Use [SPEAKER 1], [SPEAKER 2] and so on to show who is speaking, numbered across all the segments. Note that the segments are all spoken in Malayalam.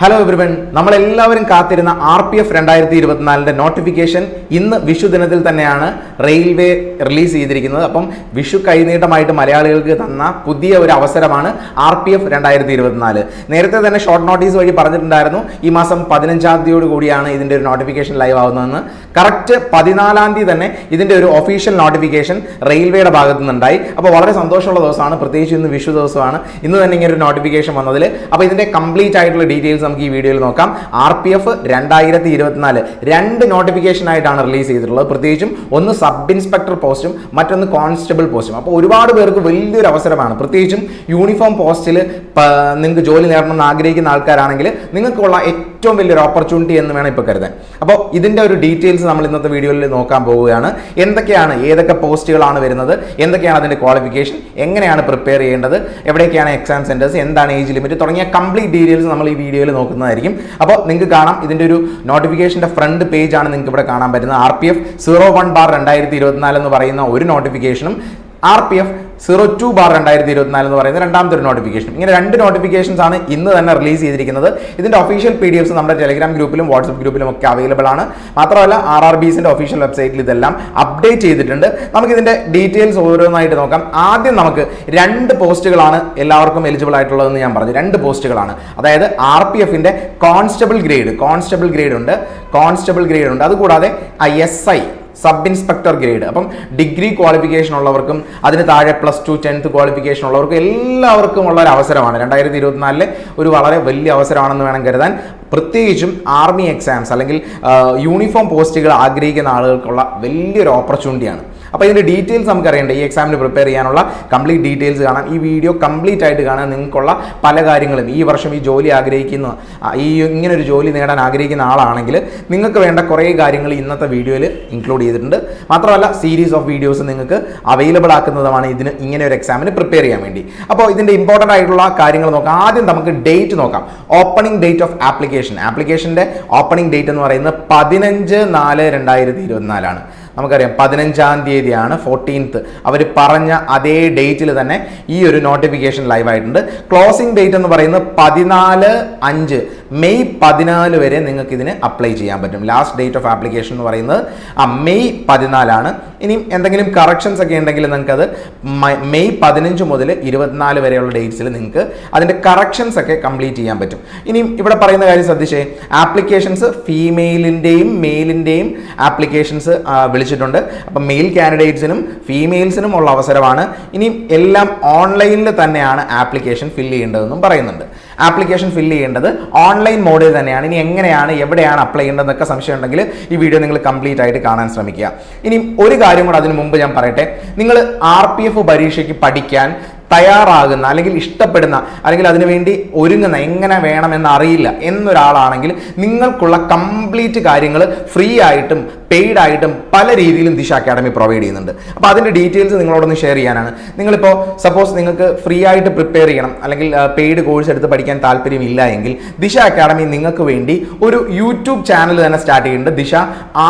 [SPEAKER 1] ഹലോ എവരിവൺ, നമ്മളെല്ലാവരും കാത്തിരുന്ന RPF 2024 നോട്ടിഫിക്കേഷൻ ഇന്ന് വിഷു ദിനത്തിൽ തന്നെയാണ് റെയിൽവേ റിലീസ് ചെയ്തിരിക്കുന്നത്. അപ്പം വിഷു കൈനീട്ടമായിട്ട് മലയാളികൾക്ക് തന്ന പുതിയ ഒരു അവസരമാണ് RPF 2024. നേരത്തെ തന്നെ ഷോർട്ട് നോട്ടീസ് വഴി പറഞ്ഞിട്ടുണ്ടായിരുന്നു ഈ മാസം 15-ാം തീയതിയോട് കൂടിയാണ് ഇതിൻ്റെ ഒരു നോട്ടിഫിക്കേഷൻ ലൈവ് ആവുന്നതെന്ന്. കറക്റ്റ് 14-ാം തീയതി തന്നെ ഇതിൻ്റെ ഒരു ഒഫീഷ്യൽ നോട്ടിഫിക്കേഷൻ റെയിൽവേയുടെ ഭാഗത്തു നിന്നുണ്ടായി. അപ്പോൾ വളരെ സന്തോഷമുള്ള ദിവസമാണ്, പ്രത്യേകിച്ച് ഇന്ന് വിഷു ദിവസമാണ്. ഇന്ന് തന്നെ ഇങ്ങനെ ഒരു നോട്ടിഫിക്കേഷൻ വന്നതിൽ. അപ്പോൾ ഇതിൻ്റെ കംപ്ലീറ്റ് ആയിട്ടുള്ള ഡീറ്റെയിൽസ് നമുക്ക് ഈ വീഡിയോയിൽ നോക്കാം. RPF 2024 രണ്ട് നോട്ടിഫിക്കേഷൻ ആയിട്ടാണ് റിലീസ് ചെയ്തിട്ടുള്ളത്. പ്രത്യേകിച്ചും ഒന്ന് സബ് ഇൻസ്പെക്ടർ പോസ്റ്റും മറ്റൊന്ന് കോൺസ്റ്റബിൾ പോസ്റ്റും. അപ്പോൾ ഒരുപാട് പേർക്ക് വലിയൊരു അവസരമാണ്. പ്രത്യേകിച്ചും യൂണിഫോം പോസ്റ്റിൽ നിങ്ങൾക്ക് ജോലി നേടണമെന്ന് ആഗ്രഹിക്കുന്ന ആൾക്കാരാണെങ്കിൽ നിങ്ങൾക്കുള്ള ഏറ്റവും വലിയൊരു ഓപ്പർച്യൂണിറ്റി എന്ന് വേണം ഇപ്പോൾ കരുതാൻ. അപ്പോൾ ഇതിൻ്റെ ഒരു ഡീറ്റെയിൽസ് നമ്മൾ ഇന്നത്തെ വീഡിയോയിൽ നോക്കാൻ പോവുകയാണ്. എന്തൊക്കെയാണ്, ഏതൊക്കെ പോസ്റ്റുകളാണ് വരുന്നത്, എന്തൊക്കെയാണ് അതിൻ്റെ ക്വാളിഫിക്കേഷൻ, എങ്ങനെയാണ് പ്രിപ്പയർ ചെയ്യേണ്ടത്, എവിടെയൊക്കെയാണ് എക്സാം സെൻറ്റേഴ്സ്, എന്താണ് ഏജ് ലിമിറ്റ് തുടങ്ങിയ കംപ്ലീറ്റ് ഡീറ്റെയിൽസ് നമ്മൾ ഈ വീഡിയോയിൽ നോക്കുന്നതായിരിക്കും. അപ്പോൾ നിങ്ങൾക്ക് കാണാം, ഇതിൻ്റെ ഒരു നോട്ടിഫിക്കേഷൻ്റെ ഫ്രണ്ട് പേജ് ആണ് നിങ്ങൾക്ക് ഇവിടെ കാണാൻ പറ്റുന്നത്. RPF 01/2024 എന്ന് പറയുന്ന ഒരു നോട്ടിഫിക്കേഷനും RPF 02/2024 എന്ന് പറയുന്ന രണ്ടാമത്തെ ഒരു നോട്ടിഫിക്കേഷൻ. ഇങ്ങനെ രണ്ട് നോട്ടിഫിക്കേഷൻസ് ആണ് ഇന്ന് തന്നെ റിലീസ് ചെയ്തിരിക്കുന്നത്. ഇതിന്റെ ഒഫീഷ്യൽ PDFs നമ്മുടെ ടെലിഗ്രാം ഗ്രൂപ്പിലും വാട്സ്ആപ്പ് ഗ്രൂപ്പിലും ഒക്കെ അവൈലബിൾ ആണ്. മാത്രമല്ല RRBസിന്റെ ഒഫീഷ്യൽ വെബ്സൈറ്റിൽ ഇതെല്ലാം അപ്ഡേറ്റ് ചെയ്തിട്ടുണ്ട്. നമുക്ക് ഇതിന്റെ ഡീറ്റെയിൽസ് ഓരോന്നായിട്ട് നോക്കാം. ആദ്യം നമുക്ക് രണ്ട് പോസ്റ്റുകളാണ് എല്ലാവർക്കും എലിജിബിൾ ആയിട്ടുള്ളതെന്ന് ഞാൻ പറഞ്ഞു. രണ്ട് പോസ്റ്റുകളാണ്, അതായത് RPFന്റെ കോൺസ്റ്റബിൾ ഗ്രേഡ് ഉണ്ട്. അതുകൂടാതെ SI സബ് ഇൻസ്പെക്ടർ ഗ്രേഡ്. അപ്പം ഡിഗ്രി ക്വാളിഫിക്കേഷൻ ഉള്ളവർക്കും അതിന് താഴെ +2 10th ക്വാളിഫിക്കേഷൻ ഉള്ളവർക്കും എല്ലാവർക്കും ഉള്ള ഒരു അവസരമാണ്. 2024 ഒരു വളരെ വലിയ അവസരമാണെന്ന് വേണം കരുതാൻ. പ്രത്യേകിച്ചും ആർമി എക്സാംസ് അല്ലെങ്കിൽ യൂണിഫോം പോസ്റ്റുകൾ ആഗ്രഹിക്കുന്ന ആളുകൾക്കുള്ള വലിയൊരു ഓപ്പർച്യൂണിറ്റിയാണ്. അപ്പോൾ ഇതിൻ്റെ ഡീറ്റെയിൽസ് നമുക്ക് അറിയേണ്ടത്, ഈ എക്സാമിന് പ്രിപ്പയർ ചെയ്യാനുള്ള കംപ്ലീറ്റ് ഡീറ്റെയിൽസ് കാണാം. ഈ വീഡിയോ കംപ്ലീറ്റ് ആയിട്ട് കാണാൻ നിങ്ങൾക്കുള്ള പല കാര്യങ്ങളും, ഈ വർഷം ഈ ജോലി ആഗ്രഹിക്കുന്ന, ഇങ്ങനൊരു ജോലി നേടാൻ ആഗ്രഹിക്കുന്ന ആളാണെങ്കിൽ നിങ്ങൾക്ക് വേണ്ട കുറേ കാര്യങ്ങൾ ഇന്നത്തെ വീഡിയോയിൽ ഇൻക്ലൂഡ് ചെയ്തിട്ടുണ്ട്. മാത്രമല്ല സീരീസ് ഓഫ് വീഡിയോസ് നിങ്ങൾക്ക് അവൈലബിൾ ആക്കുന്നതുമാണ് ഇതിന്, ഇങ്ങനെ ഒരു എക്സാമിന് പ്രിപ്പയർ ചെയ്യാൻ വേണ്ടി. അപ്പോൾ ഇതിൻ്റെ ഇമ്പോർട്ടൻ്റ് ആയിട്ടുള്ള കാര്യങ്ങൾ നോക്കാം. ആദ്യം നമുക്ക് ഡേറ്റ് നോക്കാം. ഓപ്പണിംഗ് ഡേറ്റ് ഓഫ് ആപ്ലിക്കേഷൻ്റെ ഓപ്പണിംഗ് ഡേറ്റ് എന്ന് പറയുന്നത് 15/4/2024 ആണ്. നമുക്കറിയാം 15-ാം തീയതിയാണ് 14th. അവർ പറഞ്ഞ അതേ ഡേറ്റിൽ തന്നെ ഈ ഒരു നോട്ടിഫിക്കേഷൻ ലൈവ് ആയിട്ടുണ്ട്. ക്ലോസിംഗ് ഡേറ്റ് എന്ന് പറയുന്നത് 14/5 മെയ് 14 വരെ നിങ്ങൾക്ക് ഇതിന് അപ്ലൈ ചെയ്യാൻ പറ്റും. ലാസ്റ്റ് ഡേറ്റ് ഓഫ് ആപ്ലിക്കേഷൻ എന്ന് പറയുന്നത് മെയ് 14 ഇനി എന്തെങ്കിലും കറക്ഷൻസ് ഒക്കെ ഉണ്ടെങ്കിൽ നിങ്ങൾക്കത് മെയ് 15 മുതൽ 24 വരെയുള്ള ഡേറ്റ്സിൽ നിങ്ങൾക്ക് അതിൻ്റെ കറക്ഷൻസ് ഒക്കെ കംപ്ലീറ്റ് ചെയ്യാൻ പറ്റും. ഇനിയും ഇവിടെ പറയുന്ന കാര്യം ശ്രദ്ധിച്ചേ, ആപ്ലിക്കേഷൻസ് ഫീമെയിലിൻ്റെയും മെയിലിൻ്റെയും ആപ്ലിക്കേഷൻസ് വിളിച്ചിട്ടുണ്ട്. അപ്പം മെയിൽ കാൻഡിഡേറ്റ്സിനും ഫീമെയിൽസിനും ഉള്ള അവസരമാണ്. ഇനിയും എല്ലാം ഓൺലൈനിൽ തന്നെയാണ് ആപ്ലിക്കേഷൻ ഫില്ല് ചെയ്യേണ്ടതെന്നും പറയുന്നുണ്ട്. ആപ്ലിക്കേഷൻ ഫില്ല് ചെയ്യേണ്ടത് ഓൺലൈൻ മോഡിൽ തന്നെയാണ്. ഇനി എങ്ങനെയാണ്, എവിടെയാണ് അപ്ലൈ ചെയ്യേണ്ടതെന്നൊക്കെ സംശയം ഉണ്ടെങ്കിൽ ഈ വീഡിയോ നിങ്ങൾ കംപ്ലീറ്റ് ആയിട്ട് കാണാൻ ശ്രമിക്കുക. ഇനി ഒരു കാര്യം കൂടെ അതിന് മുമ്പ് ഞാൻ പറയട്ടെ. നിങ്ങൾ RPF പരീക്ഷയ്ക്ക് പഠിക്കാൻ തയ്യാറാകുന്ന അല്ലെങ്കിൽ ഇഷ്ടപ്പെടുന്ന അല്ലെങ്കിൽ അതിനുവേണ്ടി ഒരുങ്ങുന്ന, എങ്ങനെ വേണമെന്ന് അറിയില്ല എന്നൊരാളാണെങ്കിൽ നിങ്ങൾക്കുള്ള കംപ്ലീറ്റ് കാര്യങ്ങൾ ഫ്രീ ആയിട്ടും പെയ്ഡ് ആയിട്ടും പല രീതിയിലും ദിശ അക്കാഡമി പ്രൊവൈഡ് ചെയ്യുന്നുണ്ട്. അപ്പോൾ അതിൻ്റെ ഡീറ്റെയിൽസ് നിങ്ങളോടൊന്ന് ഷെയർ ചെയ്യാനാണ്. നിങ്ങളിപ്പോൾ സപ്പോസ് നിങ്ങൾക്ക് ഫ്രീ ആയിട്ട് പ്രിപ്പയർ ചെയ്യണം അല്ലെങ്കിൽ പെയ്ഡ് കോഴ്സ് എടുത്ത് പഠിക്കാൻ താല്പര്യമില്ല എങ്കിൽ ദിശ അക്കാഡമി നിങ്ങൾക്ക് വേണ്ടി ഒരു യൂട്യൂബ് ചാനൽ തന്നെ സ്റ്റാർട്ട് ചെയ്യുന്നുണ്ട്. ദിശ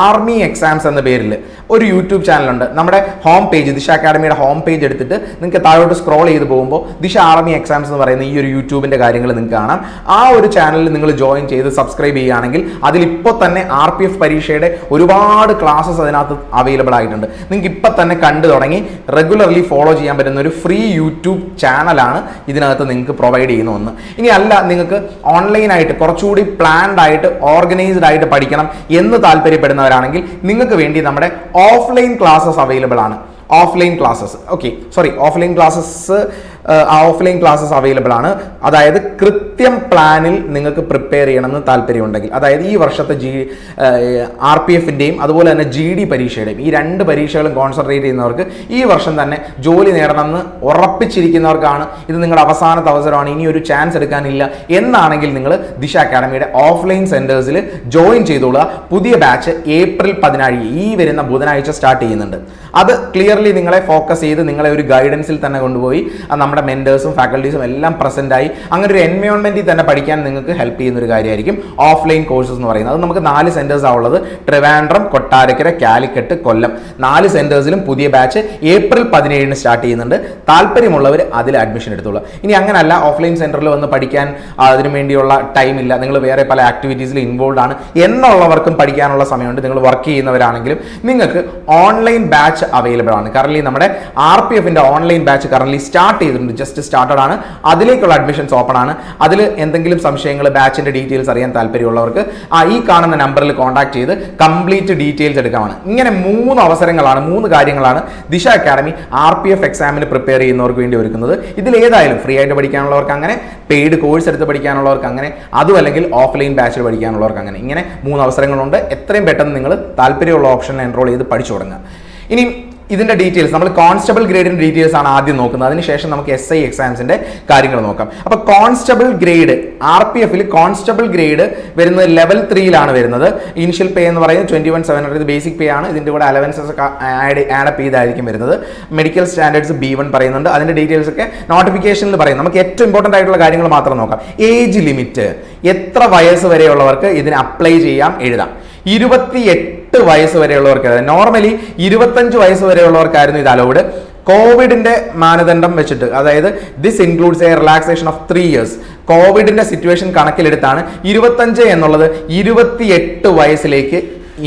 [SPEAKER 1] ആർമി എക്സാംസ് എന്ന പേരിൽ ഒരു യൂട്യൂബ് ചാനലുണ്ട്. നമ്മുടെ ഹോം പേജ്, ദിശ അക്കാഡമിയുടെ ഹോം പേജ് എടുത്തിട്ട് നിങ്ങൾക്ക് താഴോട്ട് സ്ക്രോൾ ചെയ്ത് പോകുമ്പോൾ ദിശ ആർമി എക്സാംസ് എന്ന് പറയുന്ന ഈ ഒരു യൂട്യൂബിൻ്റെ കാര്യങ്ങൾ നിങ്ങൾക്ക് കാണാം. ആ ഒരു ചാനലിൽ നിങ്ങൾ ജോയിൻ ചെയ്ത് സബ്സ്ക്രൈബ് ചെയ്യുകയാണെങ്കിൽ അതിലിപ്പോൾ തന്നെ RPF പരീക്ഷയുടെ ഒരുപാട് ക്ലാസ്സസ് അതിനകത്ത് അവൈലബിൾ ആയിട്ടുണ്ട്. നിങ്ങൾക്ക് ഇപ്പം തന്നെ കണ്ടു തുടങ്ങി റെഗുലർലി ഫോളോ ചെയ്യാൻ പറ്റുന്ന ഒരു ഫ്രീ യൂട്യൂബ് ചാനലാണ് ഇതിനകത്ത് നിങ്ങൾക്ക് പ്രൊവൈഡ് ചെയ്യുന്ന ഒന്ന്. ഇനി അല്ല, നിങ്ങൾക്ക് ഓൺലൈനായിട്ട് കുറച്ചുകൂടി പ്ലാൻഡ് ആയിട്ട് ഓർഗനൈസ്ഡ് ആയിട്ട് പഠിക്കണം എന്ന് താല്പര്യപ്പെടുന്നവരാണെങ്കിൽ നിങ്ങൾക്ക് വേണ്ടി നമ്മുടെ ഓഫ്ലൈൻ ക്ലാസ്സസ് അവൈലബിൾ ആണ്. ഓഫ്ലൈൻ ക്ലാസ്സസ് അവൈലബിൾ ആണ്. അതായത് കൃത്യം പ്ലാനിൽ നിങ്ങൾക്ക് പ്രിപ്പയർ ചെയ്യണമെന്ന് താല്പര്യമുണ്ടെങ്കിൽ, അതായത് ഈ വർഷത്തെ RPFൻ്റെയും അതുപോലെ തന്നെ GD പരീക്ഷയുടെയും ഈ രണ്ട് പരീക്ഷകളും കോൺസെൻട്രേറ്റ് ചെയ്യുന്നവർക്ക്, ഈ വർഷം തന്നെ ജോലി നേടണമെന്ന് ഉറപ്പിച്ചിരിക്കുന്നവർക്കാണ് ഇത് നിങ്ങളുടെ അവസാനത്തെ അവസരമാണ്, ഇനി ഒരു ചാൻസ് എടുക്കാനില്ല എന്നാണെങ്കിൽ നിങ്ങൾ ദിശ അക്കാഡമിയുടെ ഓഫ്ലൈൻ സെൻറ്റേഴ്സിൽ ജോയിൻ ചെയ്തോളുക. പുതിയ ബാച്ച് ഏപ്രിൽ 17 ഈ വരുന്ന ബുധനാഴ്ച സ്റ്റാർട്ട് ചെയ്യുന്നുണ്ട്. അത് ക്ലിയർലി നിങ്ങളെ ഫോക്കസ് ചെയ്ത് നിങ്ങളെ ഒരു ഗൈഡൻസിൽ തന്നെ കൊണ്ടുപോയി നമ്മുടെ മെന്റേഴ്സും ഫാക്കൽറ്റീസും എല്ലാം പ്രസന്റ് ആയി അങ്ങനെ ഒരു എൻവയോൺമെന്റിൽ തന്നെ പഠിക്കാൻ നിങ്ങൾക്ക് ഹെൽപ്പ് ചെയ്യുന്ന ഒരു കാര്യമായിരിക്കും ഓഫ്ലൈൻ കോഴ്സസ് എന്ന് പറയുന്നത്. അത് നമുക്ക് 4 സെന്റേഴ്സ് ആവുള്ളത്. ട്രിവാൻഡ്രം, കൊട്ടാരക്കര, കാലിക്കറ്റ്, കൊല്ലം 4 സെന്റേഴ്സിലും പുതിയ ബാച്ച് ഏപ്രിൽ 17 സ്റ്റാർട്ട് ചെയ്യുന്നുണ്ട്. താല്പര്യമുള്ളവർ അതിൽ അഡ്മിഷൻ എടുത്തോളൂ. ഇനി അങ്ങനല്ല, ഓഫ്ലൈൻ സെന്ററിൽ വന്ന് പഠിക്കാൻ അതിനു വേണ്ടിയുള്ള ടൈം ഇല്ല, നിങ്ങൾ വേറെ പല ആക്ടിവിറ്റീസിൽ ഇൻവോൾവ് ആണ് എന്നുള്ളവർക്കും പഠിക്കാനുള്ള സമയമുണ്ട്. നിങ്ങൾ വർക്ക് ചെയ്യുന്നവരാണെങ്കിലും നിങ്ങൾക്ക് ഓൺലൈൻ ബാച്ച് അവൈലബിൾ ആണ്. കറന്റ് നമ്മുടെ RPFന്റെ ഓൺലൈൻ ബാച്ച് കറന്റ് സ്റ്റാർട്ട് ചെയ്തിട്ടുണ്ട്, ജസ്റ്റ് സ്റ്റാർട്ടഡ് ആണ്. അതിലേക്കുള്ള അഡ്മിഷൻസ് ഓപ്പൺ ആണ്. അതിൽ എന്തെങ്കിലും സംശയങ്ങൾ, ബാച്ചിന്റെ ഡീറ്റെയിൽസ് അറിയാൻ താല്പര്യമുള്ളവർക്ക് ഈ കാണുന്ന നമ്പറിൽ കോൺടാക്ട് ചെയ്ത് കംപ്ലീറ്റ് ഡീറ്റെയിൽസ് എടുക്കാമാണ്. ഇങ്ങനെ 3 അവസരങ്ങളാണ്, 3 കാര്യങ്ങളാണ് ദിശ അക്കാഡമി RPF എക്സാമിന് പ്രിപ്പയർ ചെയ്യുന്നവർക്ക് വേണ്ടി ഒരുക്കുന്നത്. ഇതിൽ ഏതായാലും ഫ്രീ ആയിട്ട് പഠിക്കാനുള്ളവർക്ക് അങ്ങനെ, പെയ്ഡ് കോഴ്സ് എടുത്ത് പഠിക്കാനുള്ളവർക്ക് അങ്ങനെ, അതും അല്ലെങ്കിൽ ഓഫ്ലൈൻ ബാച്ചിൽ പഠിക്കാനുള്ളവർക്ക് അങ്ങനെ, ഇങ്ങനെ 3 അവസരങ്ങളുണ്ട്. എത്രയും പെട്ടെന്ന് നിങ്ങൾ താല്പര്യമുള്ള ഓപ്ഷനിൽ എൻറോൾ ചെയ്ത് പഠിച്ചു തുടങ്ങുക. ഇനി ഇതിന്റെ ഡീറ്റെയിൽസ്, നമ്മൾ കോൺസ്റ്റബിൾ ഗ്രേഡിന്റെ ഡീറ്റെയിൽസ് ആണ് ആദ്യം നോക്കുന്നത്. അതിനുശേഷം നമുക്ക് SI എക്സാംസിന്റെ കാര്യങ്ങൾ നോക്കാം. അപ്പൊ കോൺസ്റ്റബിൾ ഗ്രേഡ് RPFൽ കോൺസ്റ്റബിൾ ഗ്രേഡ് വരുന്നത് ലെവൽ 3യിലാണ് വരുന്നത്. ഇനിഷ്യൽ പേ എന്ന് പറയുന്നത് 21,700 ബേസിക് പേ ആണ്. ഇതിന്റെ കൂടെ അലവൻസസ് ആഡപ്പ് ചെയ്തായിരിക്കും വരുന്നത്. മെഡിക്കൽ സ്റ്റാൻഡേർഡ്സ് B1 പറയുന്നുണ്ട്. അതിന്റെ ഡീറ്റെയിൽസ് ഒക്കെ നോട്ടിഫിക്കേഷനിൽ പറയും. നമുക്ക് ഏറ്റവും ഇമ്പോർട്ടന്റ് ആയിട്ടുള്ള കാര്യങ്ങൾ മാത്രം നോക്കാം. ഏജ് ലിമിറ്റ്, എത്ര വയസ്സ് വരെയുള്ളവർക്ക് ഇതിന് അപ്ലൈ ചെയ്യാം, എഴുതാം. 28 വയസ്സ് വരെയുള്ളവർക്ക്, നോർമലി 25 വയസ്സ് വരെയുള്ളവർക്കായിരുന്നു ഇത് അലൗഡ്. കോവിഡിന്റെ മാനദണ്ഡം വെച്ചിട്ട്, അതായത് this includes A relaxation of 3 years. കോവിഡിന്റെ സിറ്റുവേഷൻ കണക്കിലെടുത്താണ് 25 എന്നുള്ളത് 28 വയസ്സിലേക്ക്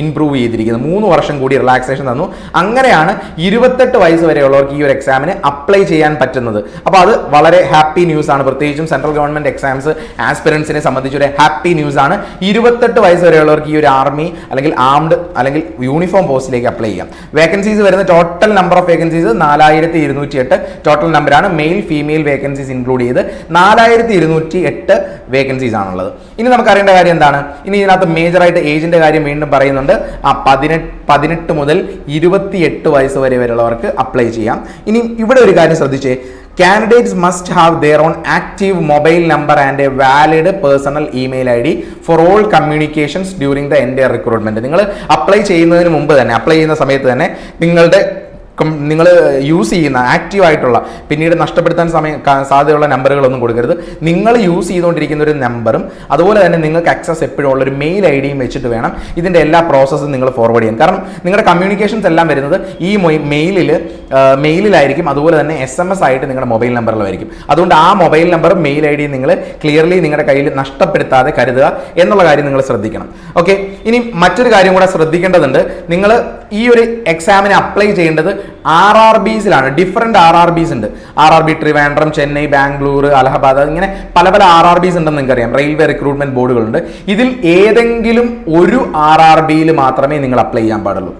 [SPEAKER 1] ഇംപ്രൂവ് ചെയ്തിരിക്കുന്നത്. 3 വർഷം കൂടി റിലാക്സേഷൻ തന്നു. അങ്ങനെയാണ് 28 വയസ്സ് വരെയുള്ളവർക്ക് ഈ ഒരു എക്സാമിന് അപ്ലൈ ചെയ്യാൻ പറ്റുന്നത്. അപ്പോൾ അത് വളരെ ഹാപ്പി ന്യൂസ് ആണ്. പ്രത്യേകിച്ചും സെൻട്രൽ ഗവൺമെന്റ് എക്സാംസ് ആസ്പിറൻസിനെ സംബന്ധിച്ച് ഒരു ഹാപ്പി ന്യൂസ് ആണ്. 28 വയസ്സ് വരെയുള്ളവർക്ക് ഈ ഒരു ആർമി അല്ലെങ്കിൽ ആംഡ് അല്ലെങ്കിൽ യൂണിഫോം പോസ്റ്റിലേക്ക് അപ്ലൈ ചെയ്യാം. വേക്കൻസീസ് വരുന്ന total number of vacancies 4208 total നമ്പറാണ്. മെയിൽ ഫീമെയിൽ വേക്കൻസീസ് ഇൻക്ലൂഡ് ചെയ്ത് 4208 വേക്കൻസീസ് ആണുള്ളത്. ഇനി നമുക്ക് അറിയേണ്ട കാര്യം എന്താണ്? ഇനി ഇതിനകത്ത് മേജറായിട്ട് ഏജിന്റെ കാര്യം വീണ്ടും പറയുന്നുണ്ട്. 18 മുതൽ 28 വയസ്സ് വരെയുള്ളവർക്ക് അപ്ലൈ ചെയ്യാം. ഇനി ഇവിടെ ഒരു കാര്യം ശ്രദ്ധിച്ചേ, candidates must have their own active mobile number and a valid personal email ID for all communications during the entire recruitment. നിങ്ങൾ അപ്ലൈ ചെയ്യുന്നതിന് മുമ്പ് തന്നെ, അപ്ലൈ ചെയ്യുന്ന സമയത്ത് തന്നെ നിങ്ങൾ യൂസ് ചെയ്യുന്ന ആക്റ്റീവ് ആയിട്ടുള്ള, പിന്നീട് നഷ്ടപ്പെടുത്താൻ സാധ്യതയുള്ള നമ്പറുകളൊന്നും കൊടുക്കരുത്. നിങ്ങൾ യൂസ് ചെയ്തുകൊണ്ടിരിക്കുന്ന ഒരു നമ്പറും അതുപോലെ തന്നെ നിങ്ങൾക്ക് ആക്സസ് എപ്പോഴും ഉള്ള ഒരു മെയിൽ ID വെച്ചിട്ട് വേണം ഇതിൻ്റെ എല്ലാ പ്രോസസ്സും നിങ്ങൾ ഫോർവേഡ് ചെയ്യാൻ. കാരണം നിങ്ങളുടെ കമ്മ്യൂണിക്കേഷൻസ് എല്ലാം വരുന്നത് ഈ മെയിലിലായിരിക്കും. അതുപോലെ തന്നെ SMS ആയിട്ട് നിങ്ങളുടെ മൊബൈൽ നമ്പറിലായിരിക്കും. അതുകൊണ്ട് ആ മൊബൈൽ നമ്പറും മെയിൽ ID നിങ്ങൾ ക്ലിയർലി നിങ്ങളുടെ കയ്യിൽ നഷ്ടപ്പെടുത്താതെ കരുതുക എന്നുള്ള കാര്യം നിങ്ങൾ ശ്രദ്ധിക്കണം. ഓക്കെ, ഇനി മറ്റൊരു കാര്യം കൂടെ ശ്രദ്ധിക്കേണ്ടതുണ്ട്. നിങ്ങൾ ഈ ഒരു എക്സാമിന് അപ്ലൈ ചെയ്യേണ്ടത് RRBസിലാണ്. ഡിഫറെന്റ് RRBs ഉണ്ട്. RRB ട്രിവാൻഡ്രം, ചെന്നൈ, ബാംഗ്ലൂർ, അലഹബാദ്, ഇങ്ങനെ പല RRBs ഉണ്ടെന്ന് നിങ്ങൾക്കറിയാം. റെയിൽവേ റിക്രൂട്ട്മെന്റ് ബോർഡുകളുണ്ട്. ഇതിൽ ഏതെങ്കിലും ഒരു RRBയിൽ മാത്രമേ നിങ്ങൾ അപ്ലൈ ചെയ്യാൻ പാടുള്ളൂ.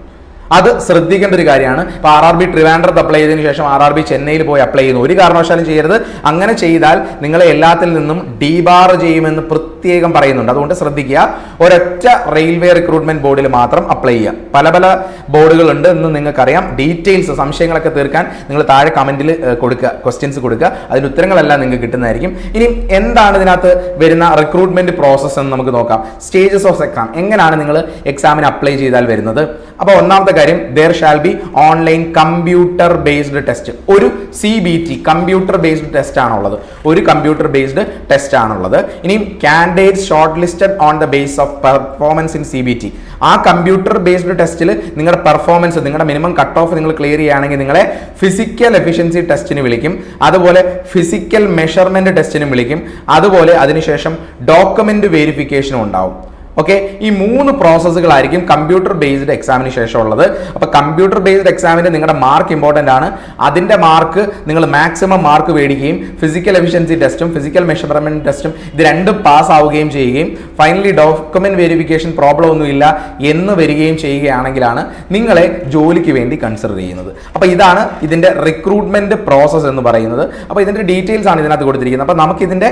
[SPEAKER 1] അത് ശ്രദ്ധിക്കേണ്ട ഒരു കാര്യമാണ്. ഇപ്പോൾ RRB ട്രിവാൻഡ്രത്ത് അപ്ലൈ ചെയ്തതിനു ശേഷം RRB ചെന്നൈയിൽ പോയി അപ്ലൈ ചെയ്യുന്നു ഒരു കാരണവശാലും ചെയ്യരുത്. അങ്ങനെ ചെയ്താൽ നിങ്ങളെ എല്ലാത്തിൽ നിന്നും ഡീബാർ ചെയ്യുമെന്ന് പ്രത്യേകം പറയുന്നുണ്ട്. അതുകൊണ്ട് ശ്രദ്ധിക്കുക, ഒരൊറ്റ റെയിൽവേ റിക്രൂട്ട്മെന്റ് ബോർഡിൽ മാത്രം അപ്ലൈ ചെയ്യുക. പല ബോർഡുകളുണ്ട് എന്ന് നിങ്ങൾക്കറിയാം. ഡീറ്റെയിൽസ്, സംശയങ്ങളൊക്കെ തീർക്കാൻ നിങ്ങൾ താഴെ കമന്റിൽ കൊടുക്കുക, ക്വസ്റ്റ്യൻസ് കൊടുക്കുക. അതിന് ഉത്തരങ്ങളെല്ലാം നിങ്ങൾക്ക് കിട്ടുന്നതായിരിക്കും. ഇനി എന്താണ് ഇതിനകത്ത് വരുന്ന റിക്രൂട്ട്മെന്റ് പ്രോസസ്സ് എന്ന് നമുക്ക് നോക്കാം. സ്റ്റേജസ് ഓഫ് എക്സാം, എങ്ങനെയാണ് നിങ്ങൾ എക്സാമിന് അപ്ലൈ ചെയ്താൽ വരുന്നത്. അപ്പോൾ ഒന്നാമത്തെ കാര്യം, there shall be online computer based test. ഒരു CBT കമ്പ്യൂട്ടർ ബേസ്ഡ് ടെസ്റ്റ് ആണുള്ളത്. ഒരു കമ്പ്യൂട്ടർ ബേസ്ഡ് ടെസ്റ്റ് ആണുള്ളത്. ഇനി candidates shortlisted on the basis of performance in CBT. ആ കമ്പ്യൂട്ടർ ബേസ്ഡ് ടെസ്റ്റിൽ നിങ്ങളുടെ പെർഫോമൻസ്, നിങ്ങളുടെ മിനിമം കട്ട് ഓഫ് നിങ്ങൾ ക്ലിയർ ചെയ്യുകയാണെങ്കിൽ നിങ്ങളെ ഫിസിക്കൽ എഫിഷ്യൻസി ടെസ്റ്റിന് വിളിക്കും. അതുപോലെ ഫിസിക്കൽ മെഷർമെന്റ് ടെസ്റ്റിനും വിളിക്കും. അതുപോലെ അതിനുശേഷം ഡോക്യുമെന്റ് വെരിഫിക്കേഷനും ഉണ്ടാവും. ഓക്കെ, ഈ 3 പ്രോസസ്സുകളായിരിക്കും കമ്പ്യൂട്ടർ ബേസ്ഡ് എക്സാമിന് ശേഷം ഉള്ളത്. അപ്പോൾ കമ്പ്യൂട്ടർ ബേസ്ഡ് എക്സാമിന് നിങ്ങളുടെ മാർക്ക് ഇമ്പോർട്ടൻ്റ് ആണ്. അതിൻ്റെ മാർക്ക് നിങ്ങൾ മാക്സിമം മാർക്ക് മേടിക്കുകയും ഫിസിക്കൽ എഫിഷ്യൻസി ടെസ്റ്റും ഫിസിക്കൽ മെഷർമെന്റ് ടെസ്റ്റും ഇത് രണ്ടും പാസ് ആവുകയും ചെയ്യുകയും ഫൈനലി ഡോക്യുമെന്റ് വെരിഫിക്കേഷൻ പ്രോബ്ലം ഒന്നുമില്ല എന്ന് വരികയും ചെയ്യുകയാണെങ്കിലാണ് നിങ്ങളെ ജോലിക്ക് വേണ്ടി കൺസിഡർ ചെയ്യുന്നത്. അപ്പോൾ ഇതാണ് ഇതിൻ്റെ റിക്രൂട്ട്മെന്റ് പ്രോസസ്സ് എന്ന് പറയുന്നത്. അപ്പോൾ ഇതിൻ്റെ ഡീറ്റെയിൽസ് ആണ് ഇതിനകത്ത് കൊടുത്തിരിക്കുന്നത്. അപ്പോൾ നമുക്ക് ഇതിൻ്റെ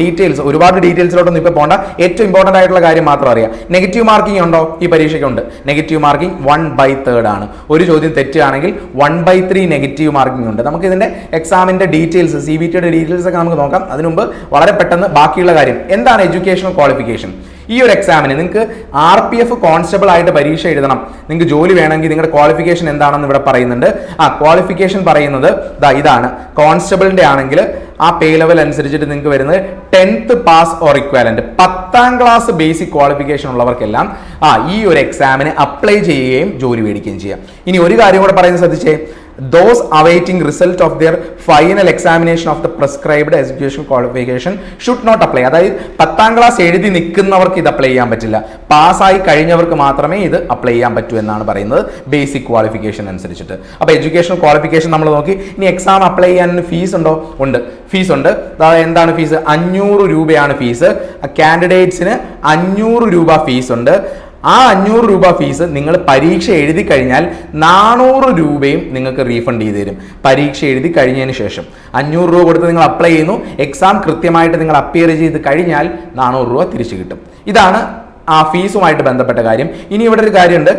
[SPEAKER 1] ഡീറ്റെയിൽസ്, ഒരുപാട് ഡീറ്റെയിൽസിലോട്ടൊന്നും ഇപ്പോൾ പോകണ്ട. ഏറ്റവും ഇമ്പോർട്ടൻ്റ് ആയിട്ടുള്ള കാര്യം മാത്രം അറിയാം. നെഗറ്റീവ് മാർക്കിംഗ് ഉണ്ടോ ഈ പരീക്ഷയ്ക്കുണ്ട്. നെഗറ്റീവ് മാർക്കിംഗ് 1/3 ആണ്. ഒരു ചോദ്യം തെറ്റുകയാണെങ്കിൽ 1/3 നെഗറ്റീവ് മാർക്കിംഗ് ഉണ്ട്. നമുക്ക് ഇതിന്റെ എക്സാമിന്റെ ഡീറ്റെയിൽസ്, CBTയുടെ ഡീറ്റെയിൽസ് ഒക്കെ നമുക്ക് നോക്കാം. അതിനുമുമ്പ് വളരെ പെട്ടെന്ന് ബാക്കിയുള്ള കാര്യം, എന്താണ് എഡ്യൂക്കേഷണൽ ക്വാളിഫിക്കേഷൻ? ഈ ഒരു എക്സാമിന് നിങ്ങൾക്ക് RPF കോൺസ്റ്റബിൾ ആയിട്ട് പരീക്ഷ എഴുതണം, നിങ്ങൾക്ക് ജോലി വേണമെങ്കിൽ നിങ്ങളുടെ ക്വാളിഫിക്കേഷൻ എന്താണെന്ന് ഇവിടെ പറയുന്നുണ്ട്. ക്വാളിഫിക്കേഷൻ പറയുന്നത് ഇതാണ്. കോൺസ്റ്റബിളിന്റെ ആണെങ്കിൽ ആ പേ ലെവൽ അനുസരിച്ചിട്ട് നിങ്ങൾക്ക് വരുന്നത് 10th പാസ് ഓർ ഇക്വാലന്റ്, 10ാം ക്ലാസ് ബേസിക് ക്വാളിഫിക്കേഷൻ ഉള്ളവർക്കെല്ലാം ഈ ഒരു എക്സാമിന് അപ്ലൈ ചെയ്യുകയും ജോലി മേടിക്കുകയും ചെയ്യാം. ഇനി ഒരു കാര്യം കൂടെ പറയുന്നത് ശ്രദ്ധിച്ചേ, those awaiting result of their final examination of the prescribed education qualification should not apply. അതായത് 10ാം ക്ലാസ് എഴുതി നിൽക്കുന്നവർക്ക് ഇത് അപ്ലൈ ചെയ്യാൻ പറ്റില്ല, പാസ്സായി കഴിഞ്ഞവർക്ക് മാത്രമേ ഇത് അപ്ലൈ ചെയ്യാൻ പറ്റൂ എന്നാണ് പറയുന്നത് ബേസിക് ക്വാളിഫിക്കേഷൻ അനുസരിച്ചിട്ട്. അപ്പോൾ എഡ്യൂക്കേഷൻ ക്വാളിഫിക്കേഷൻ നമ്മൾ നോക്കി. ഇനി എക്സാം അപ്ലൈ ചെയ്യാൻ ഫീസ് ഉണ്ടോ? ഉണ്ട്, ഫീസ് ഉണ്ട്. എന്താണ് ഫീസ്? 500 രൂപയാണ് ഫീസ്. കാൻഡിഡേറ്റ്സിന് 500 രൂപ ഫീസ് ഉണ്ട്. ആ 500 രൂപ ഫീസ് നിങ്ങൾ പരീക്ഷ എഴുതി കഴിഞ്ഞാൽ 400 രൂപയും നിങ്ങൾക്ക് റീഫണ്ട് ചെയ്ത് തരും. പരീക്ഷ എഴുതി കഴിഞ്ഞതിന് ശേഷം 500 രൂപ കൊടുത്ത് നിങ്ങൾ അപ്ലൈ ചെയ്യുന്നു, എക്സാം കൃത്യമായിട്ട് നിങ്ങൾ അപ്പിയർ ചെയ്ത് കഴിഞ്ഞാൽ 400 രൂപ തിരിച്ചു കിട്ടും. ഇതാണ് ആ ഫീസുമായിട്ട് ബന്ധപ്പെട്ട കാര്യം. ഇനി ഇവിടെ ഒരു കാര്യമുണ്ട്,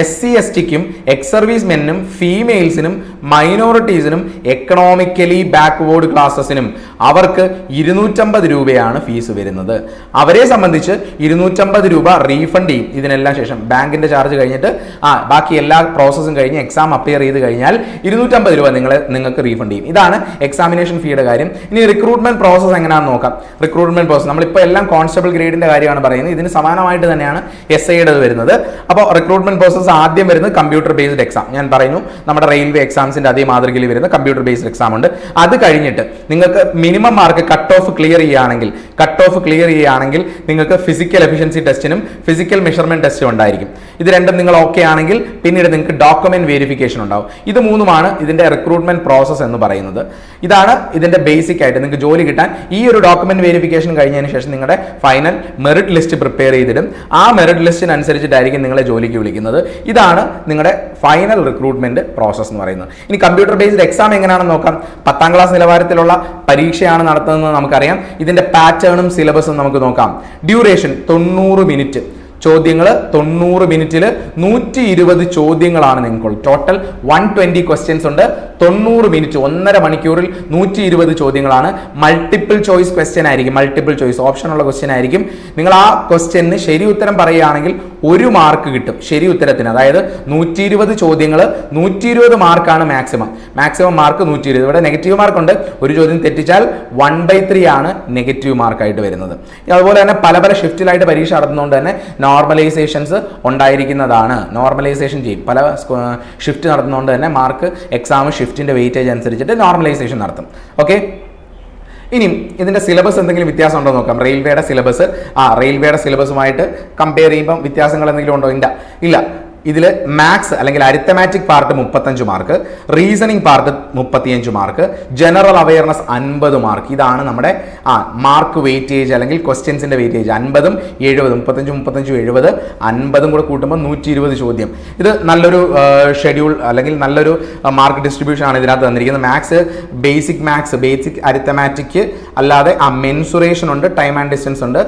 [SPEAKER 1] SC STക്കും എക്സ് സർവീസ് മെന്നും ഫീമെയിൽസിനും മൈനോറിറ്റീസിനും എക്കണോമിക്കലി ബാക്ക്വേർഡ് ക്ലാസസിനും അവർക്ക് 250 രൂപയാണ് ഫീസ് വരുന്നത്. അവരെ സംബന്ധിച്ച് 250 രൂപ റീഫണ്ട് ചെയ്യും ഇതിനെല്ലാം ശേഷം. ബാങ്കിന്റെ ചാർജ് കഴിഞ്ഞിട്ട് ബാക്കി എല്ലാ പ്രോസസ്സും കഴിഞ്ഞ് എക്സാം അപ്പിയർ ചെയ്ത് കഴിഞ്ഞാൽ 250 രൂപ നിങ്ങൾക്ക് റീഫണ്ട് ചെയ്യും. ഇതാണ് എക്സാമിനേഷൻ ഫീയുടെ കാര്യം. ഇനി റിക്രൂട്ട്മെന്റ് പ്രോസസ് എങ്ങനെയാണെന്ന് നോക്കാം. റിക്രൂട്ട്മെന്റ് പ്രോസസ് നമ്മളിപ്പോൾ എല്ലാം കോൺസ്റ്റബിൾ ഗ്രേഡിന്റെ കാര്യമാണ് പറയുന്നത്. ഇതിന് സമാനമായിട്ട് തന്നെയാണ് SIയുടെ വരുന്നത്. അപ്പോൾ റിക്രൂട്ട്മെന്റ് പ്രോസസ് ആദ്യം വരുന്നത് കമ്പ്യൂട്ടർ ബേസ്ഡ് എക്സാം. ഞാൻ പറയുന്നു നമ്മുടെ റെയിൽവേ എക്സാംസിന്റെ അതേ മാതൃകയിൽ വരുന്ന കമ്പ്യൂട്ടർ ബേസ്ഡ് എക്സാം ഉണ്ട്. അത് കഴിഞ്ഞിട്ട് നിങ്ങൾക്ക് minimum mark cut off clear ചെയ്യുകയാണെങ്കിൽ നിങ്ങൾക്ക് ഫിസിക്കൽ എഫിഷ്യൻസി ടെസ്റ്റിനും ഫിസിക്കൽ മെഷർമെന്റ് ടെസ്റ്റും ഉണ്ടായിരിക്കും. ഇത് രണ്ടും നിങ്ങൾ ഓക്കെ ആണെങ്കിൽ പിന്നീട് നിങ്ങൾക്ക് ഡോക്യുമെന്റ് വെരിഫിക്കേഷൻ ഉണ്ടാവും. ഇത് മൂന്നുമാണ് ഇതിന്റെ റിക്രൂട്ട്മെന്റ് പ്രോസസ് എന്ന് പറയുന്നത്. ഇതാണ് ഇതിന്റെ ബേസിക് ആയിട്ട്. നിങ്ങൾക്ക് ജോലി കിട്ടാൻ ഈ ഒരു ഡോക്യുമെന്റ് വെരിഫിക്കേഷൻ കഴിഞ്ഞതിന് ശേഷം നിങ്ങളുടെ ഫൈനൽ മെറിറ്റ് ലിസ്റ്റ് പ്രിപ്പയർ ചെയ്തിടും. ആ മെറിറ്റ് ലിസ്റ്റിനനുസരിച്ചിട്ടായിരിക്കും നിങ്ങളെ ജോലിക്ക് വിളിക്കുന്നത്. ഇതാണ് നിങ്ങളുടെ ഫൈനൽ റിക്രൂട്ട്മെന്റ് പ്രോസസ് എന്ന് പറയുന്നത്. ഇനി കമ്പ്യൂട്ടർ ബേസ്ഡ് എക്സാം എങ്ങനെയാണെന്ന് നോക്കാം. 10ാം ക്ലാസ് നിലവാരത്തിലുള്ള പരീക്ഷയാണ് നടത്തുന്നത് നമുക്കറിയാം. ഇതിന്റെ പാറ്റേണും സിലബസും നമുക്ക് നോക്കാം. Duration 90 minute. ചോദ്യങ്ങൾ 90 മിനിറ്റിൽ 120 ചോദ്യങ്ങളാണ് നിങ്ങൾക്കുള്ളത്. ടോട്ടൽ 120 ക്വസ്റ്റ്യൻസ് ഉണ്ട്. 90 മിനിറ്റ് 1.5 മണിക്കൂറിൽ 120 ചോദ്യങ്ങളാണ്. മൾട്ടിപ്പിൾ ചോയ്സ് ക്വസ്റ്റ്യൻ ആയിരിക്കും. മൾട്ടിപ്പിൾ ചോയ്സ് ഓപ്ഷനുള്ള ക്വസ്റ്റ്യൻ ആയിരിക്കും. നിങ്ങൾ ആ ക്വസ്റ്റ്യന് ശരി ഉത്തരം പറയുകയാണെങ്കിൽ 1 മാർക്ക് കിട്ടും ശരി ഉത്തരത്തിന്. അതായത് 120 ചോദ്യങ്ങൾ 120 മാർക്കാണ് മാക്സിമം മാർക്ക് 120. ഇവിടെ നെഗറ്റീവ് മാർക്ക് ഉണ്ട്. ഒരു ചോദ്യം തെറ്റിച്ചാൽ 1/3 ആണ് നെഗറ്റീവ് മാർക്കായിട്ട് വരുന്നത്. അതുപോലെ തന്നെ പല ഷിഫ്റ്റിലായിട്ട് പരീക്ഷ നടത്തുന്നതുകൊണ്ട് തന്നെ നോർമലൈസേഷൻസ് ഉണ്ടായിരിക്കുന്നതാണ്. നോർമലൈസേഷൻ ചെയ്യും. പല ഷിഫ്റ്റ് നടത്തുന്നതുകൊണ്ട് തന്നെ മാർക്ക് എക്സാം ഷിഫ്റ്റിന്റെ വെയിറ്റേജ് അനുസരിച്ചിട്ട് നോർമലൈസേഷൻ നടത്തും. ഓക്കെ, ഇനി ഇതിന്റെ സിലബസ് എന്തെങ്കിലും വ്യത്യാസം ഉണ്ടോ നോക്കാം. റെയിൽവേയുടെ സിലബസുമായിട്ട് കമ്പയർ ചെയ്യുമ്പോൾ വ്യത്യാസങ്ങൾ എന്തെങ്കിലും ഉണ്ടോ? ഇല്ല. ഇതിൽ മാത്സ് അല്ലെങ്കിൽ arithmetic part 35 mark, reasoning part 35 mark, general awareness 50 mark. ഇതാണ് നമ്മുടെ മാർക്ക് വെയിറ്റേജ് അല്ലെങ്കിൽ ക്വസ്റ്റ്യൻസിന്റെ വെയിറ്റേജ്. 50ഉം 70, 35 70, 50ഉം കൂടെ കൂട്ടുമ്പോൾ 120 ചോദ്യം. ഇത് നല്ലൊരു ഷെഡ്യൂൾ അല്ലെങ്കിൽ നല്ലൊരു മാർക്ക് ഡിസ്ട്രിബ്യൂഷൻ ആണ് ഇതിനകത്ത് തന്നിരിക്കുന്നത്. ബേസിക് അരിത്തമാറ്റിക് അല്ലാതെ മെൻസുറേഷൻ ഉണ്ട്, ടൈം ആൻഡ് ഡിസ്റ്റൻസ് ഉണ്ട്,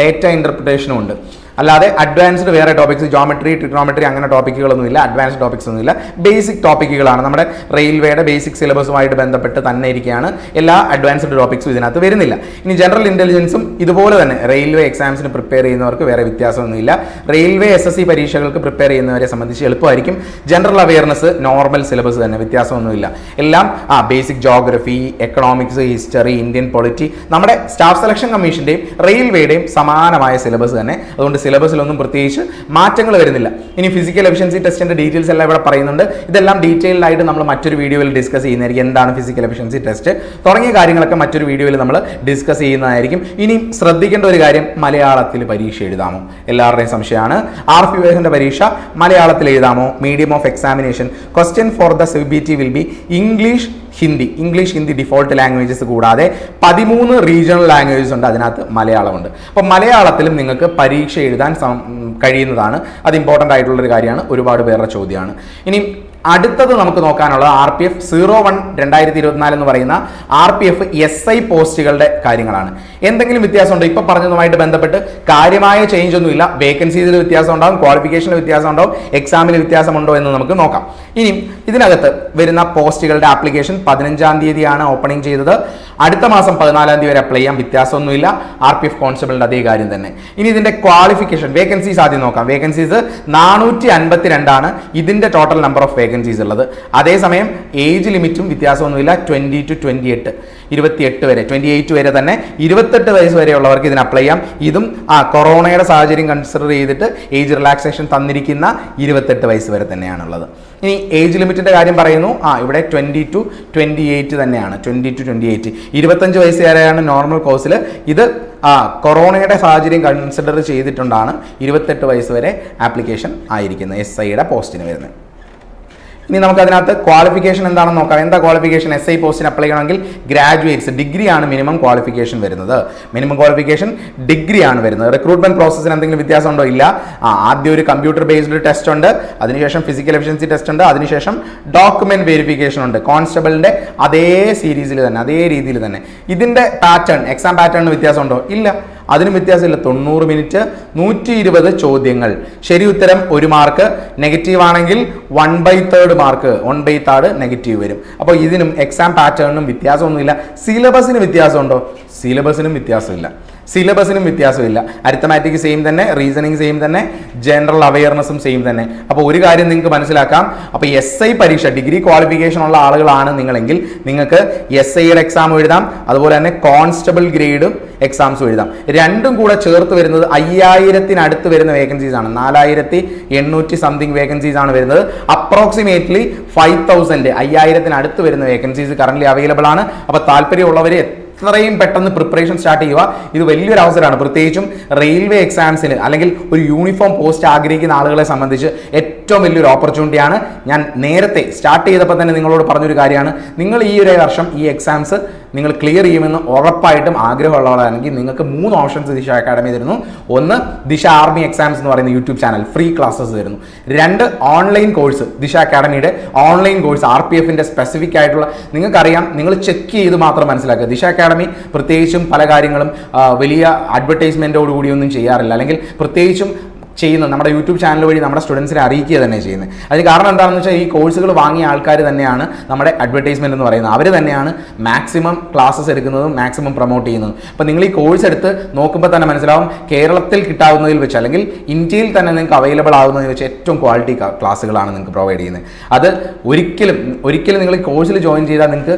[SPEAKER 1] ഡേറ്റ ഇന്റർപ്രിട്ടേഷനും ഉണ്ട്. അല്ലാതെ അഡ്വാൻസ്ഡ് വേറെ ടോപ്പിക്സ്, ജോമെട്രി, ട്രിഗ്നോമെട്രി അങ്ങനെ ടോപ്പിക്കുകളൊന്നുമില്ല. അഡ്വാൻസ്ഡ് ടോപ്പിക്സ് ഒന്നുമില്ല. ബേസിക് ടോപ്പിക്കുകളാണ്. നമ്മുടെ റെയിൽവേയുടെ ബേസിക് സിലബസുമായിട്ട് ബന്ധപ്പെട്ട് തന്നെ ഇരിക്കുകയാണ്. എല്ലാ അഡ്വാൻസ്ഡ് ടോപ്പിക്സും ഇതിനകത്ത് വരുന്നില്ല. ഇനി ജനറൽ ഇന്റലിജൻസും ഇതുപോലെ തന്നെ റെയിൽവേ എക്സാംസിന് പ്രിപ്പയർ ചെയ്യുന്നവർക്ക് വേറെ വ്യത്യാസമൊന്നുമില്ല. റെയിൽവേ SSC പരീക്ഷകൾക്ക് പ്രിപ്പയർ ചെയ്യുന്നവരെ സംബന്ധിച്ച് എളുപ്പമായിരിക്കും. ജനറൽ അവയർനെസ് നോർമൽ സിലബസ് തന്നെ, വ്യത്യാസമൊന്നുമില്ല. എല്ലാം basic geography, economics, history, Indian polity, നമ്മുടെ സ്റ്റാഫ് സെലക്ഷൻ കമ്മീഷന്റെയും റെയിൽവേയുടെയും സമാനമായ സിലബസ് തന്നെ. അതുകൊണ്ട് സിലബസിലൊന്നും പ്രത്യേകിച്ച് മാറ്റങ്ങൾ വരുന്നില്ല. ഇനി ഫിസിക്കൽ എഫിഷ്യൻസി ടെസ്റ്റിന്റെ ഡീറ്റെയിൽസ് എല്ലാം ഇവിടെ പറയുന്നുണ്ട്. ഇതെല്ലാം ഡീറ്റെയിൽഡ് ആയിട്ട് നമ്മൾ മറ്റൊരു വീഡിയോയിൽ ഡിസ്കസ് ചെയ്യുന്നതായിരിക്കും. എന്താണ് ഫിസിക്കൽ എഫിഷ്യൻസി ടെസ്റ്റ് തുടങ്ങിയ കാര്യങ്ങളൊക്കെ മറ്റൊരു വീഡിയോയിൽ നമ്മൾ ഡിസ്കസ് ചെയ്യുന്നതായിരിക്കും. ഇനി ശ്രദ്ധിക്കേണ്ട ഒരു കാര്യം, മലയാളത്തിൽ പരീക്ഷ എഴുതാമോ? എല്ലാവരുടെയും സംശയമാണ്. RPFന്റെ പരീക്ഷ മലയാളത്തിൽ എഴുതാമോ? Medium of examination question for the CBT will be English Hindi default languages കൂടാതെ 13 റീജിയണൽ ലാംഗ്വേജസ് ഉണ്ട്. അതിനകത്ത് മലയാളമുണ്ട്. അപ്പോൾ മലയാളത്തിലും നിങ്ങൾക്ക് പരീക്ഷ എഴുതാൻ കഴിയുന്നതാണ്. അത് ഇമ്പോർട്ടൻ്റ് ആയിട്ടുള്ളൊരു കാര്യമാണ്. ഒരുപാട് പേരുടെ ചോദ്യമാണ്. ഇനി അടുത്തത് നമുക്ക് നോക്കാനുള്ളത് RPF 01 2024 എന്ന് പറയുന്ന RPF SI പോസ്റ്റുകളുടെ കാര്യങ്ങളാണ്. എന്തെങ്കിലും വ്യത്യാസമുണ്ടോ? ഇപ്പൊ പറഞ്ഞതുമായിട്ട് ബന്ധപ്പെട്ട് കാര്യമായ ചേഞ്ച് ഒന്നുമില്ല. വേക്കൻസീസിൽ വ്യത്യാസം ഉണ്ടാവും, ക്വാളിഫിക്കേഷനിൽ വ്യത്യാസം ഉണ്ടാവും, എക്സാമിൽ വ്യത്യാസമുണ്ടോ എന്ന് നമുക്ക് നോക്കാം. ഇനി ഇതിനകത്ത് വരുന്ന പോസ്റ്റുകളുടെ ആപ്ലിക്കേഷൻ 15-ാം തീയതിയാണ് ഓപ്പണിംഗ് ചെയ്തത്. അടുത്ത മാസം 14-ാം തീയതി വരെ അപ്ലൈ ചെയ്യാം, വ്യത്യാസമൊന്നുമില്ല. RPF കോൺസ്റ്റബിളിന്റെ അതേ കാര്യം തന്നെ. ഇനി ഇതിന്റെ ക്വാളിഫിക്കേഷൻ, വേക്കൻസീസ് ആദ്യം നോക്കാം. വേക്കൻസീസ് 452 ആണ് ഇതിന്റെ ടോട്ടൽ നമ്പർ ഓഫ് വേക്കൻസീസ് ഉള്ളത്. അതേസമയം ഏജ് ലിമിറ്റും വ്യത്യാസമൊന്നുമില്ല. 20 to 28, 28 വരെ, 28 വരെ തന്നെ 28 വയസ്സ് വരെയുള്ളവർക്ക് ഇതിന് അപ്ലൈ ചെയ്യാം. ഇതും കൊറോണയുടെ സാഹചര്യം കൺസിഡർ ചെയ്തിട്ട് ഏജ് റിലാക്സേഷൻ തന്നിരിക്കുന്ന 28 വയസ്സ് വരെ തന്നെയാണുള്ളത്. ഇനി ഏജ് ലിമിറ്റിന്റെ കാര്യം പറയുന്നു. ഇവിടെ 20 to 28 തന്നെയാണ്. 20 to 28, 25 വയസ്സ് വരെയാണ് നോർമൽ കോഴ്സിൽ. ഇത് കൊറോണയുടെ സാഹചര്യം കൺസിഡർ ചെയ്തിട്ടുണ്ടാണ് 28 വയസ്സ് വരെ ആപ്ലിക്കേഷൻ ആയിരിക്കുന്നത് SIയുടെ പോസ്റ്റിന് വരുന്നത്. ഇനി നമുക്ക് അതിനകത്ത് ക്വാളിഫിക്കേഷൻ എന്താണെന്ന് നോക്കാം. എന്താ ക്വാളിഫിക്കേഷൻ? SI പോസ്റ്റിന് അപ്ലൈ ചെയ്യണമെങ്കിൽ ഗ്രാജുവേറ്റ്സ്, ഡിഗ്രി ആണ് മിനിമം ക്വാളിഫിക്കേഷൻ വരുന്നത്. മിനിമം ക്വാളിഫിക്കേഷൻ ഡിഗ്രി ആണ് വരുന്നത്. റിക്രൂട്ട്മെന്റ് പ്രോസസ്സിന് എന്തെങ്കിലും വ്യത്യാസം ഉണ്ടോ? ഇല്ല. ആദ്യം ഒരു കമ്പ്യൂട്ടർ ബേസ്ഡ് ടെസ്റ്റ് ഉണ്ട്, അതിനുശേഷം ഫിസിക്കൽ എഫിഷ്യൻസി ടെസ്റ്റ് ഉണ്ട്, അതിനുശേഷം ഡോക്യുമെന്റ് വെരിഫിക്കേഷൻ ഉണ്ട്. കോൺസ്റ്റബിളിന്റെ അതേ സീരീസിൽ തന്നെ, അതേ രീതിയിൽ തന്നെ. ഇതിന്റെ പാറ്റേൺ, എക്സാം പാറ്റേണിന് വ്യത്യാസം ഉണ്ടോ? ഇല്ല, അതിനും വ്യത്യാസമില്ല. 90 മിനിറ്റ്, 120 ചോദ്യങ്ങൾ. ശരി ഉത്തരം 1 മാർക്ക്, നെഗറ്റീവ് ആണെങ്കിൽ 1/3 മാർക്ക്, 1/3 നെഗറ്റീവ് വരും. അപ്പോൾ ഇതിനും എക്സാം പാറ്റേണിനും വ്യത്യാസമൊന്നുമില്ല. സിലബസിന് വ്യത്യാസമുണ്ടോ? സിലബസിനും വ്യത്യാസമില്ല. അരിത്തമാറ്റിക് സെയിം തന്നെ, റീസണിങ് സെയിം തന്നെ, ജനറൽ അവയർനെസ്സും സെയിം തന്നെ. അപ്പോൾ ഒരു കാര്യം നിങ്ങൾക്ക് മനസ്സിലാക്കാം. അപ്പോൾ SI പരീക്ഷ, ഡിഗ്രി ക്വാളിഫിക്കേഷൻ ഉള്ള ആളുകളാണ് നിങ്ങളെങ്കിൽ നിങ്ങൾക്ക് SIയുടെ എക്സാം എഴുതാം, അതുപോലെ തന്നെ കോൺസ്റ്റബിൾ ഗ്രേഡും എക്സാംസും എഴുതാം. രണ്ടും കൂടെ ചേർത്ത് വരുന്നത് 5000-അടുത്ത് വരുന്ന വേക്കൻസീസ് ആണ്. 4800 സംതിങ് വേക്കൻസീസ് ആണ് വരുന്നത്. അപ്രോക്സിമേറ്റ്ലി 5000, 5000-അടുത്ത് വരുന്ന വേക്കൻസീസ് കറന്റ് അവൈലബിൾ ആണ്. അപ്പോൾ താല്പര്യമുള്ളവർ എത്രയും പെട്ടെന്ന് പ്രിപ്പറേഷൻ സ്റ്റാർട്ട് ചെയ്യുക. ഇത് വലിയൊരു അവസരമാണ്, പ്രത്യേകിച്ചും റെയിൽവേ എക്സാംസിന് അല്ലെങ്കിൽ ഒരു യൂണിഫോം പോസ്റ്റ് ആഗ്രഹിക്കുന്ന ആളുകളെ സംബന്ധിച്ച് ഏറ്റവും വലിയൊരു ഓപ്പർച്യൂണിറ്റിയാണ്. ഞാൻ നേരത്തെ സ്റ്റാർട്ട് ചെയ്തപ്പോൾ തന്നെ നിങ്ങളോട് പറഞ്ഞൊരു കാര്യമാണ്, നിങ്ങൾ ഈ ഒരു വർഷം ഈ എക്സാംസ് നിങ്ങൾ ക്ലിയർ ചെയ്യുമെന്ന് ഉറപ്പായിട്ടും ആഗ്രഹമുള്ളവരാണെങ്കിൽ നിങ്ങൾക്ക് 3 ഓപ്ഷൻസ് ദിശ അക്കാഡമി തരുന്നു. ഒന്ന്, ദിശ ആർമി എക്സാംസ് എന്ന് പറയുന്ന യൂട്യൂബ് ചാനൽ, ഫ്രീ ക്ലാസ്സസ് തരുന്നു. 2, ഓൺലൈൻ കോഴ്സ്, ദിശ അക്കാഡമിയുടെ ഓൺലൈൻ കോഴ്സ്, RPFന്റെ സ്പെസിഫിക് ആയിട്ടുള്ള, നിങ്ങൾക്കറിയാം, നിങ്ങൾ ചെക്ക് ചെയ്ത് മാത്രം മനസ്സിലാക്കുക. ദിശ അക്കാഡമി പ്രത്യേകിച്ചും പല കാര്യങ്ങളും വലിയ അഡ്വർടൈസ്മെന്റോടുകൂടി ഒന്നും ചെയ്യാറില്ല, അല്ലെങ്കിൽ പ്രത്യേകിച്ചും ചെയ്യുന്നത് നമ്മുടെ യൂട്യൂബ് ചാനൽ വഴി നമ്മുടെ സ്റ്റുഡൻസിനെ അറിയിക്കുക തന്നെ ചെയ്യുന്നത്. അതിന് കാരണം എന്താണെന്ന് വെച്ചാൽ ഈ കോഴ്സുകൾ വാങ്ങിയ ആൾക്കാർ തന്നെയാണ് നമ്മുടെ അഡ്വർടൈസ്മെന്റ് എന്ന് പറയുന്നത്. അവർ തന്നെയാണ് മാക്സിമം ക്ലാസ്സസ് എടുക്കുന്നതും മാക്സിമം പ്രൊമോട്ട് ചെയ്യുന്നതും. അപ്പോൾ നിങ്ങൾ ഈ കോഴ്സ് എടുത്ത് നോക്കുമ്പോൾ തന്നെ മനസ്സിലാവും, കേരളത്തിൽ കിട്ടാവുന്നതിൽ വെച്ച് അല്ലെങ്കിൽ ഇന്ത്യയിൽ തന്നെ നിങ്ങൾക്ക് അവൈലബിൾ ആകുന്നതിൽ വെച്ച് ഏറ്റവും ക്വാളിറ്റി ക്ലാസ്സുകളാണ് നിങ്ങൾക്ക് പ്രൊവൈഡ് ചെയ്യുന്നത്. അത് ഒരിക്കലും നിങ്ങൾ ഈ കോഴ്സിൽ ജോയിൻ ചെയ്താൽ നിങ്ങൾക്ക്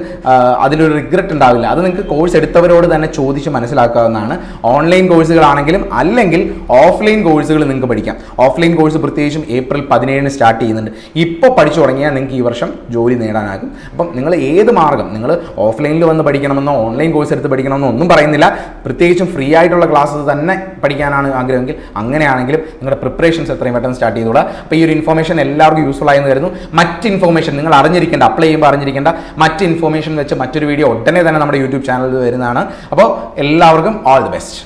[SPEAKER 1] അതിലൊരു റിഗ്രറ്റ് ഉണ്ടാവില്ല. അത് നിങ്ങൾക്ക് കോഴ്സ് എടുത്തവരോട് തന്നെ ചോദിച്ച് മനസ്സിലാക്കാവുന്നതാണ്. ഓൺലൈൻ കോഴ്സുകളാണെങ്കിലും അല്ലെങ്കിൽ ഓഫ്ലൈൻ കോഴ്സുകൾ നിങ്ങൾക്ക് പഠിക്കാം. ഓഫ്ലൈൻ കോഴ്സ് പ്രത്യേകിച്ചും ഏപ്രിൽ 17 സ്റ്റാർട്ട് ചെയ്യുന്നുണ്ട്. ഇപ്പോൾ പഠിച്ചു തുടങ്ങിയാൽ നിങ്ങൾക്ക് ഈ വർഷം ജോലി നേടാനാകും. അപ്പം നിങ്ങൾ ഏത് മാർഗം, നിങ്ങൾ ഓഫ്ലൈനിൽ വന്ന് പഠിക്കണമെന്നോ ഓൺലൈൻ കോഴ്സ് എടുത്ത് പഠിക്കണമെന്നോ ഒന്നും പറയുന്നില്ല. പ്രത്യേകിച്ചും ഫ്രീ ആയിട്ടുള്ള ക്ലാസ്സസ് തന്നെ പഠിക്കാനാണ് ആഗ്രഹമെങ്കിൽ അങ്ങനെയാണെങ്കിലും നിങ്ങളുടെ പ്രിപ്പറേഷൻസ് എത്രയും പെട്ടെന്ന് സ്റ്റാർട്ട് ചെയ്തോളാം. അപ്പോൾ ഈ ഒരു ഇൻഫോർമേഷൻ എല്ലാവർക്കും യൂസ്ഫുൾ ആയെന്ന് കരുതുന്നു. മറ്റ് ഇൻഫോർമേഷൻ നിങ്ങൾ അറിഞ്ഞിരിക്കേണ്ട, അപ്ലൈ ചെയ്യുമ്പോൾ അറിഞ്ഞിരിക്കേണ്ട മറ്റ് ഇൻഫോർമേഷൻ വെച്ച് മറ്റൊരു വീഡിയോ ഉടനെ തന്നെ നമ്മുടെ യൂട്യൂബ് ചാനലിൽ വരുന്നതാണ്. അപ്പോൾ എല്ലാവർക്കും ഓൾ ദി ബെസ്റ്റ്.